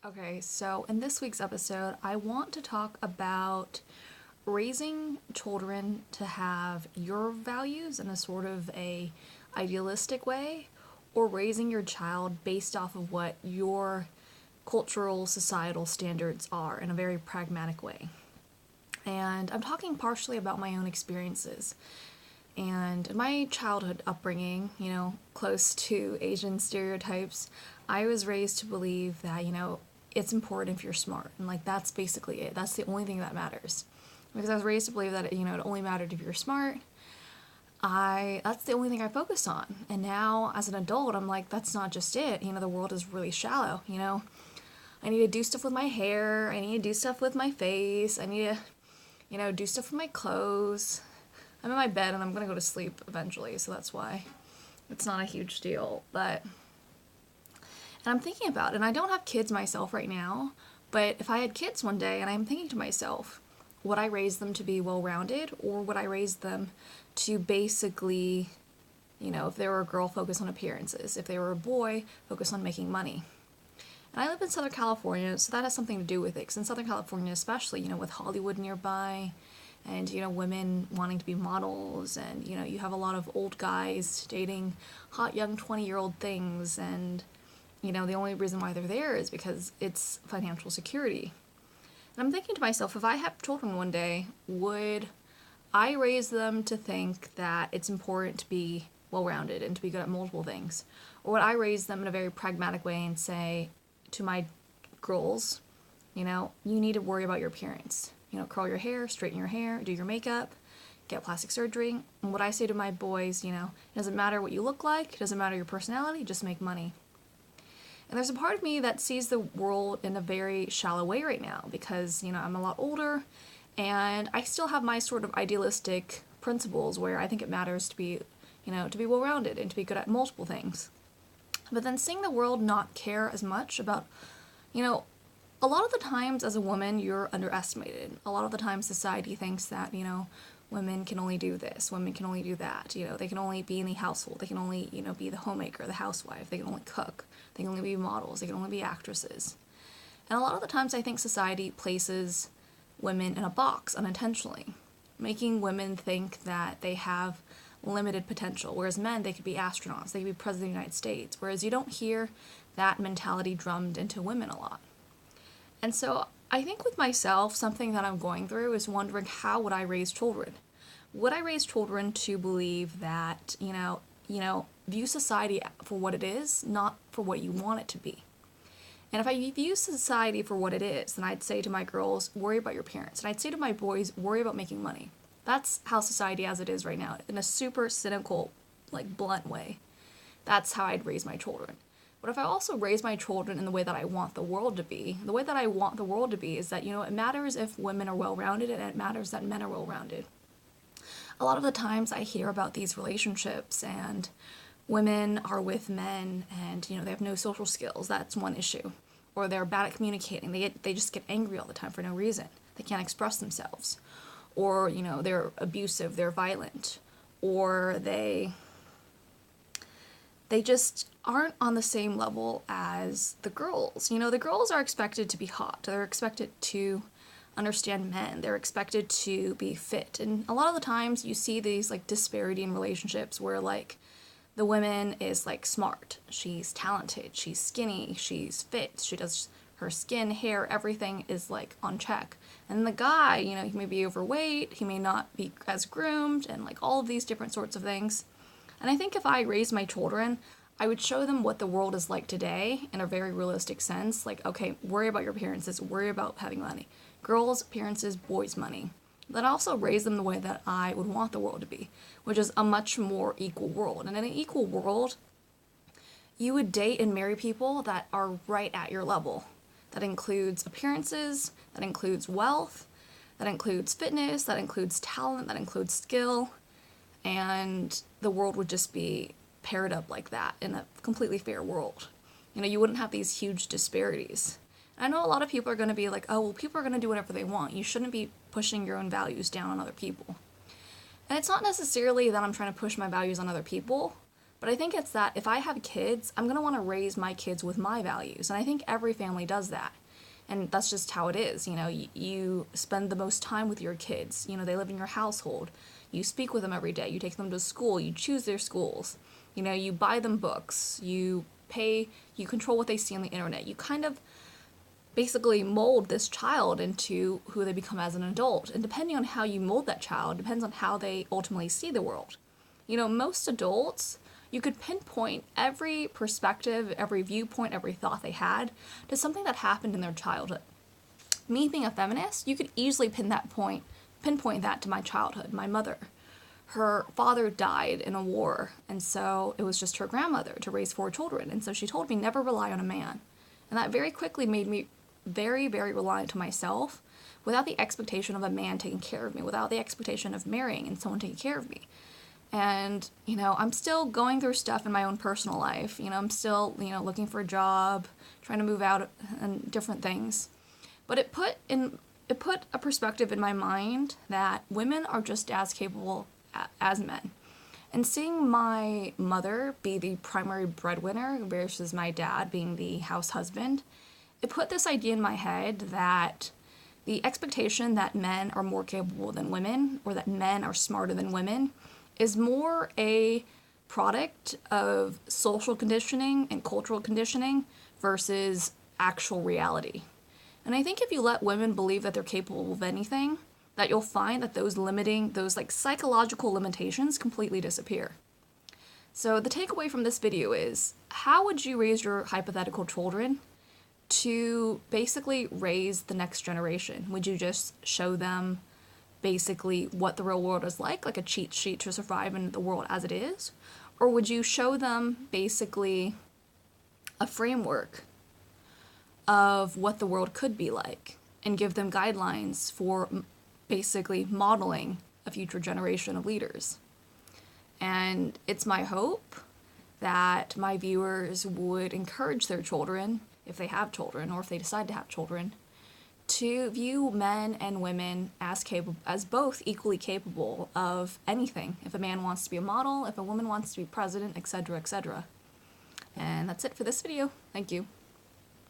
Okay, so in this week's episode, I want to talk about raising children to have your values in a sort of a idealistic way, or raising your child based off of what your cultural societal standards are in a very pragmatic way. And I'm talking partially about my own experiences. And in my childhood upbringing, close to Asian stereotypes, I was raised to believe that, it's important if you're smart. And like that's basically it. That's the only thing that matters. Because I was raised to believe that, it only mattered if you're smart. That's the only thing I focused on. And now as an adult, I'm like, that's not just it. The world is really shallow. I need to do stuff with my hair. I need to do stuff with my face. I need to, do stuff with my clothes. I'm in my bed and I'm gonna go to sleep eventually, so that's why it's not a huge deal. And I'm thinking about it, and I don't have kids myself right now, but if I had kids one day and I'm thinking to myself, would I raise them to be well rounded, or would I raise them to basically, if they were a girl, focus on appearances, if they were a boy, focus on making money? And I live in Southern California, so that has something to do with it, because in Southern California especially, with Hollywood nearby, and women wanting to be models, and you have a lot of old guys dating hot young 20-year-old things, and the only reason why they're there is because it's financial security. And I'm thinking to myself, if I have children one day, would I raise them to think that it's important to be well-rounded and to be good at multiple things? Or would I raise them in a very pragmatic way and say to my girls, you need to worry about your appearance. Curl your hair, straighten your hair, do your makeup, get plastic surgery. And what I say to my boys, it doesn't matter what you look like, it doesn't matter your personality, just make money. And there's a part of me that sees the world in a very shallow way right now because, I'm a lot older and I still have my sort of idealistic principles where I think it matters to be, to be well-rounded and to be good at multiple things. But then seeing the world not care as much about, a lot of the times as a woman, you're underestimated. A lot of the times society thinks that, women can only do this, women can only do that, they can only be in the household, they can only, be the homemaker, the housewife, they can only cook, they can only be models, they can only be actresses. And a lot of the times I think society places women in a box unintentionally, making women think that they have limited potential, whereas men, they could be astronauts, they could be president of the United States, whereas you don't hear that mentality drummed into women a lot. And so I think with myself, something that I'm going through is wondering, how would I raise children? Would I raise children to believe that, view society for what it is, not for what you want it to be? And if I view society for what it is, then I'd say to my girls, worry about your parents. And I'd say to my boys, worry about making money. That's how society as it is right now, in a super cynical, blunt way. That's how I'd raise my children. But if I also raise my children in the way that I want the world to be, the way that I want the world to be is that, it matters if women are well-rounded and it matters that men are well-rounded. A lot of the times I hear about these relationships and women are with men and, they have no social skills. That's one issue. Or they're bad at communicating. They just get angry all the time for no reason. They can't express themselves. Or, they're abusive, they're violent. Or they just aren't on the same level as the girls. The girls are expected to be hot. They're expected to understand men. They're expected to be fit. And a lot of the times you see these disparity in relationships where the woman is smart. She's talented. She's skinny. She's fit. She does her skin, hair, everything is on check. And the guy, he may be overweight. He may not be as groomed and all of these different sorts of things. And I think if I raised my children, I would show them what the world is like today in a very realistic sense. Okay, worry about your appearances, worry about having money. Girls, appearances, boys, money. Then also raise them the way that I would want the world to be, which is a much more equal world. And in an equal world, you would date and marry people that are right at your level. That includes appearances, that includes wealth, that includes fitness, that includes talent, that includes skill. And the world would just be paired up like that in a completely fair world. You wouldn't have these huge disparities. I know a lot of people are going to be like, oh, well, people are going to do whatever they want. You shouldn't be pushing your own values down on other people. And it's not necessarily that I'm trying to push my values on other people, But I think it's that if I have kids, I'm going to want to raise my kids with my values. And I think every family does that. And that's just how it is. You know, you spend the most time with your kids. You know, they live in your household. You speak with them every day. You take them to school. You choose their schools. You know, you buy them books. You control what they see on the internet. You kind of basically mold this child into who they become as an adult. And depending on how you mold that child, depends on how they ultimately see the world. You know, most adults, you could pinpoint every perspective, every viewpoint, every thought they had to something that happened in their childhood. Me being a feminist, you could easily pinpoint that to my childhood. My mother, her father died in a war, and so it was just her grandmother to raise 4 children. And so she told me never rely on a man. And that very quickly made me very, very reliant to myself without the expectation of a man taking care of me, without the expectation of marrying and someone taking care of me. And, you know, I'm still going through stuff in my own personal life. You know, I'm still, you know, looking for a job, trying to move out and different things. But it put a perspective in my mind that women are just as capable as men. And seeing my mother be the primary breadwinner versus my dad being the house husband, it put this idea in my head that the expectation that men are more capable than women, or that men are smarter than women, is more a product of social conditioning and cultural conditioning versus actual reality. And I think if you let women believe that they're capable of anything, that you'll find that those like psychological limitations completely disappear. So the takeaway from this video is, how would you raise your hypothetical children to basically raise the next generation? Would you just show them basically what the real world is like a cheat sheet to survive in the world as it is? Or would you show them basically a framework of what the world could be like and give them guidelines for basically modeling a future generation of leaders? And it's my hope that my viewers would encourage their children, if they have children or if they decide to have children, to view men and women as both equally capable of anything. If a man wants to be a model, if a woman wants to be president, etc., etc. And that's it for this video. Thank you.